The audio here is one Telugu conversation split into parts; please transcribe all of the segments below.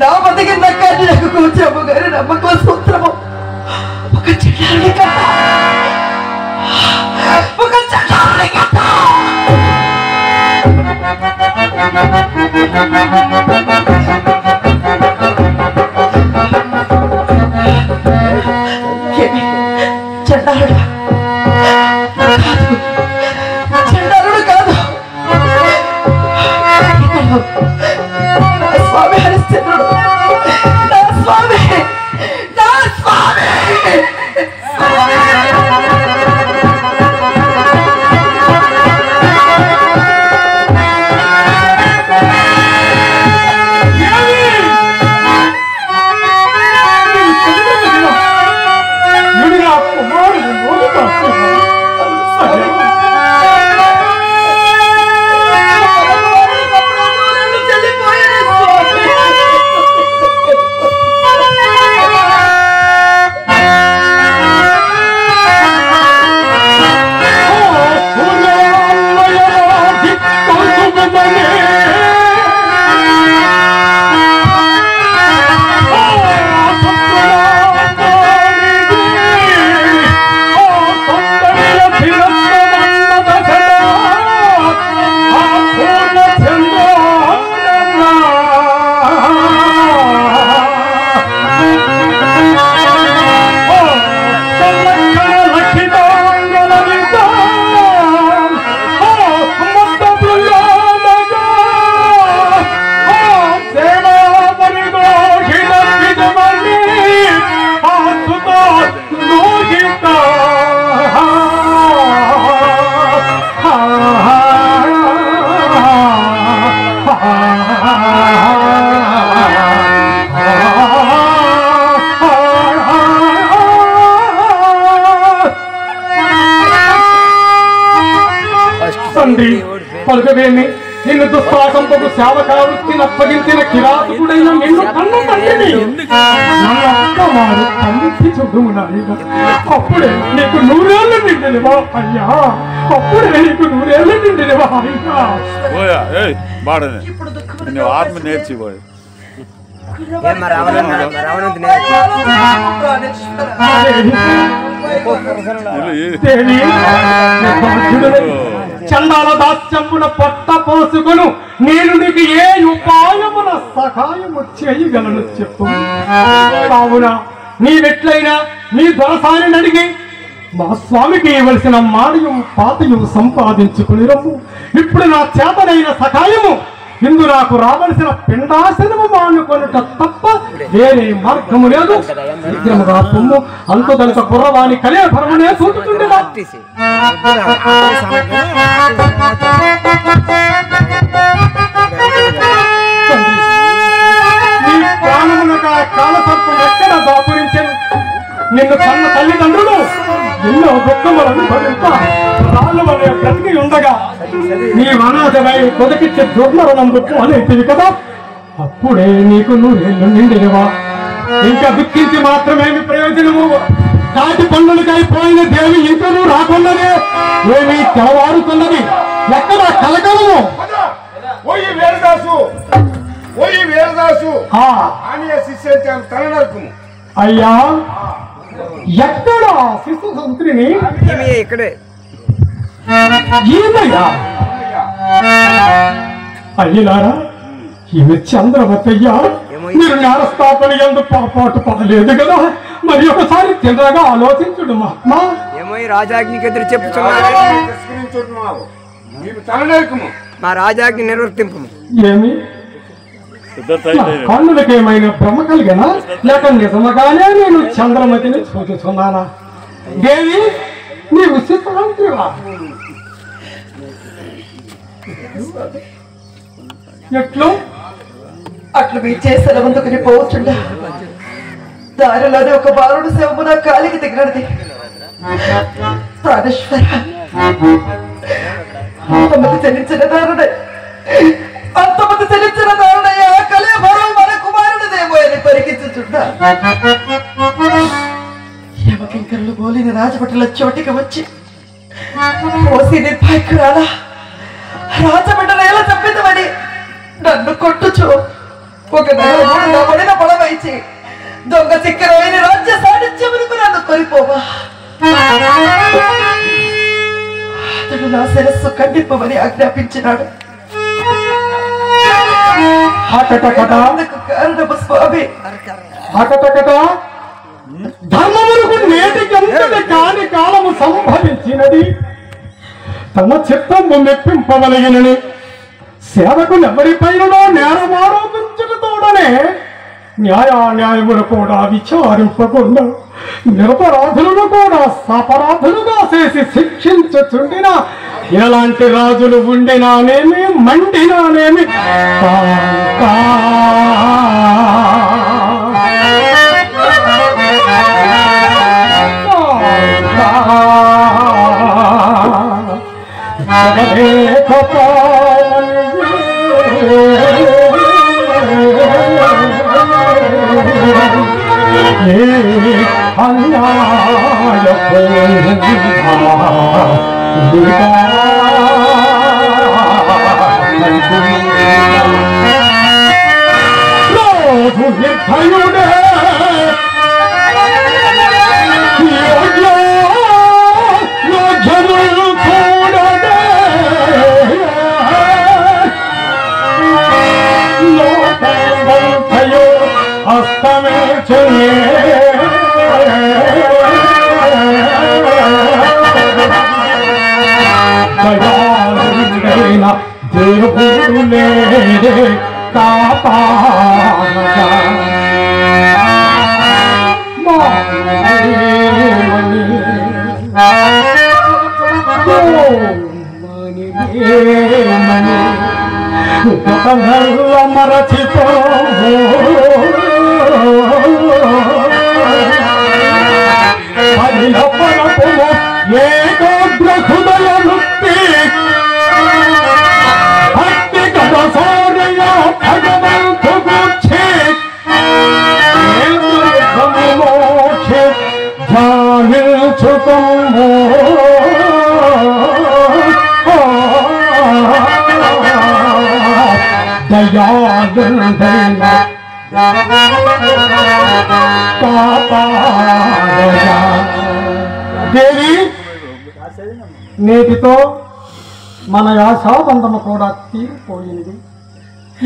నా బతికిందాక నాకు కూర్చోమ్మ గారి నమ్మకం సూత్రము ఒక చెడ్డారుని కట్ట ఒక చెడ్డారుని కట్ట చెడ్డారుడా చెడ్డారుడు కాదు స్వామి హరిశ్చంద్రుడు నా స్వామి నా స్వామి పలుకవేమి నిన్ను దుస్సాహంతో సేవకావృత్తిని అప్పగించిన కిరాతకుడైన నిన్ను కన్ను తండ్రిని నన్నమారు కన్నుకి చూడుమునాయిగా అప్పుడే నీకు 100 ఏళ్ళు నిండినవా అయ్యా అప్పుడే నీకు 100 ఏళ్ళు నిండినవా అయ్యా ఆత్మ నేర్చిపోయి చందాల దాస్యంపున పొట్ట పోసుకును నేను నీకు ఏ ఉపాయమున సహాయము చేయగలను చెప్పు కావున నీవెట్లయినా నీ దొరసాని అడిగి మా స్వామికి ఇవ్వవలసిన మాడియం పాతయం సంపాదించుకుని రమ్ము ఇప్పుడు నా చేతనైన సహాయము ఇందు నాకు రావలసిన పిండాసనము మానుకొనుట తప్ప వేరే మార్గము లేదు విగ్రహముగా పొమ్ము అంతుదనక కుర్రవాణి కలే భరమనే చూచుతుండేదా నీ ప్రాణమునక కాలసర్పం ఎక్కడ దాపురించను నిన్ను కన్న తల్లిదండ్రులు ఎన్నో దుఃఖములను భరింప రాళ్ళు వలె బ్రతికి ఉండగా నీ అనాథమై కొదకిచ్చే దుర్మరణందుకు అనేటివి కదా అప్పుడే నీకు 100 ఏళ్ళు నిండినవా ఇంకా దుఃఖించి మాత్రమేమి ప్రయోజనము కాటి పన్నులకై పోయిన దేవి ఇంకనూ రాకున్నదే ఏమీ తెలవారుతున్నది ఎక్కడ కలకలము అయ్యా ఎక్కడ శిశు సంత్రిని ఇక్కడే అయ్యలారా ఈమె చంద్రవతయ్యా మీరు నేరస్థాపన ఎందుకు పొరపాటు పడలేదు కదా మరి ఒకసారి తిన్నగా ఆలోచించుడు మహాత్మా ఏమో రాజాజ్ఞకి ఎదురు చెప్పుచున్నారు మా రాజాజ్ఞ నిర్వర్తింపు ఏమి కన్నులకేమైనా భ్రమ కలిగినా లేక నిజముగానే నేను చంద్రమతిని చూచుచున్నానా దేవి నీవు సిద్ధాంతివా ఎట్లు అట్లు మీ చేసిన ముందుకుని పోవచ్చుండ దారిలోనే ఒక బాలుడు శవము నా కాలికి దిగినది ప్రాణేశ్వర అంతమంది చెల్లించిన దారుడే అంతమంది చెల్లించిన దారుడయ్యా కలే భరం మన కుమారుడిదేమో అని పరికించుచుండా యమకింకరులు బోలిన రాజభటుల చోటికి వచ్చి పోసి నిర్భాగ్యురాలా రాజభటులు ఎలా తప్పిదమని నన్ను కొట్టుచు ఒక నెల పడిన పొడవైచి దొంగ చిక్కరైన రాజ్య సాధించమనుకు నన్ను కొనిపోవా. అతడు నా శిరస్సు ఖండింపమని ఆజ్ఞాపించినాడు. కారణము స్వామి ధర్మములకు నేటికెంతటి కాని కాలము సంభవించినది. తన చిత్తము మెప్పింపవలగినని సేవకులెవరిపైనో నేరమారోపించటతోడనే న్యాయాన్యాయములు కూడా విచారింపకుండా నిరపరాధులను కూడా సపరాధులుగా చేసి శిక్షించుచుండిన ఎలాంటి రాజులు ఉండినానేమి మండినానేమి దేవుడులే కాపాడగా మరచిపో ఏకాగ్ర హృదయ ముక్తి భక్తి కథ సౌర్య భగవంతు గుర్చి మోక్ష ధ్యానించుకో దయాళుడైన దేవి నేటితో మన యాశాబంధము కూడా తీరిపోయింది.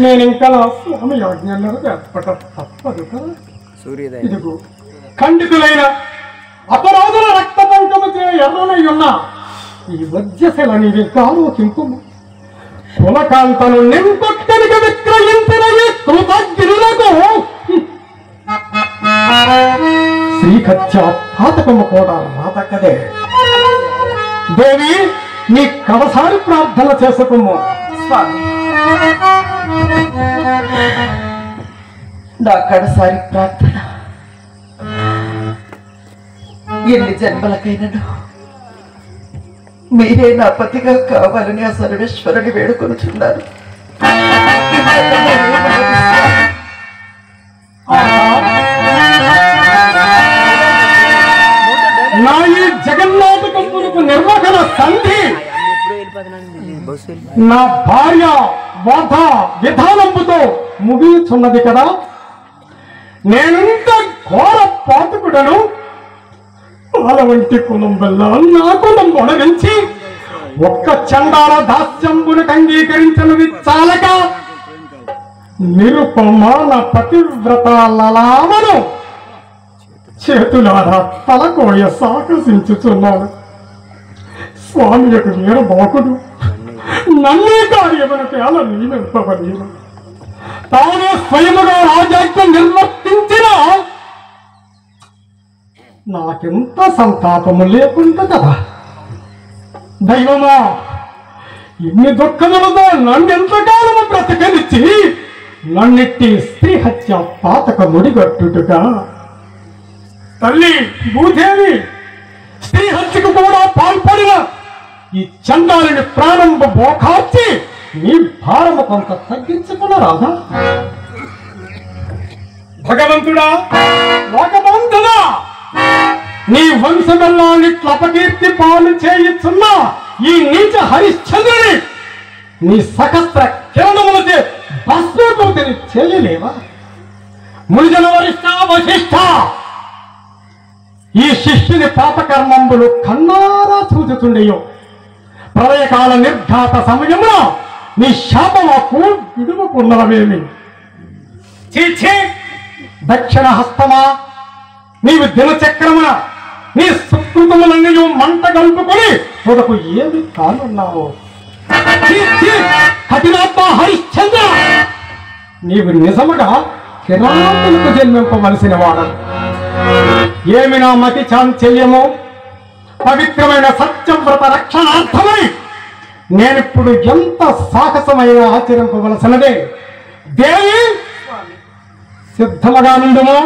నేను ఇంకా స్వామి ఆజ్ఞలను ఏర్పడ తప్పదు కదా. ఇదిగో ఖండితులైన అపరాధుల రక్తబంధముచే ఎర్రనై ఉన్న ఈ వజ్రశిలని ఆలోచింపు. కులకాంతను నింపొక్కడికి విక్రయించిన ఈ కృతజ్ఞులకు శ్రీకత్య పాతకము కూడా రాదక్కదే. దేవి నీ కడసారి ప్రార్థన చేసుకుము. స్వామి నా కడసారి ప్రార్థన ఎన్ని జన్మలకైనను మీరే నా పతిగా కావాలని ఆ సర్వేశ్వరుని వేడుకొనుచున్నారు. నా ఈ జగన్నాటకములకు నిర్వహణ సంధి నా భార్య వధ విధానంతో ముగిచున్నది కదా. నేనింత ఘోర పాతకుడను. పాల వంటి కులం వల్ల నా కులం మొడగించి ఒక్క చండాల దాస్యంబును అంగీకరించినది చాలక నిరుపమాన పతివ్రత లలామను చేతులారా తలకోయ సాహసించుచున్నాడు. స్వామి యొక్క వీరబాకుడు నన్నే కార్యమునకి అలా నియమింపబడేను. తాను స్వయముగా రాజాజ్ఞ నిర్వర్తించిన నాకెంత సంతాపము లేకుండా కదా. దైవమా, ఇన్ని దుఃఖములతో నన్నెంతకాలము బ్రతకనిచ్చి నన్నిట్టి స్త్రీ హత్య పాతక ముడిగట్టుగా తల్లి భూదేవి స్త్రీ హత్యకు కూడా పాల్పడిన ఈ చండాలిని ప్రారంభ బోకార్చి నీ భారము కొంత తగ్గించుకున్నారాదా? భగవంతుడా, లోకబంధుడా, నీ వంశమెల్లానిట్ల అపకీర్తి పాలు చేయుచున్నా ఈ నీచ హరిశ్చంద్రుని నీ సహస్ర కిరణములచే భస్మీభూతిని చేయలేవా? మునిజన వరిష్ట వశిష్ఠ, ఈ శిష్యుని పాపకర్మంబులు కన్నారా చూచుతుండేయో. ప్రళయకాల నిర్ఘాత సమయంలో నీ శాపమాకు విడువకున్నవేమి? చీచి దక్షిణ హస్తమా, నీవు దినచక్రమున నీ సుకృతములన్నీ మంట కలుపుకొని తొడకు ఏమి కానున్నావు? కఠినాత్మ హరిశ్చంద్ర, నీవు నిజముగా కిరాతులకు జన్మింపవలసిన వాడు. ఏమి నా మతి చాంచల్యము? పవిత్రమైన సత్యవ్రత రక్షణార్థమై నేనిప్పుడు ఎంత సాహసమైన ఆచరింపవలసినదే. దేవి సిద్ధముగా నుండుము.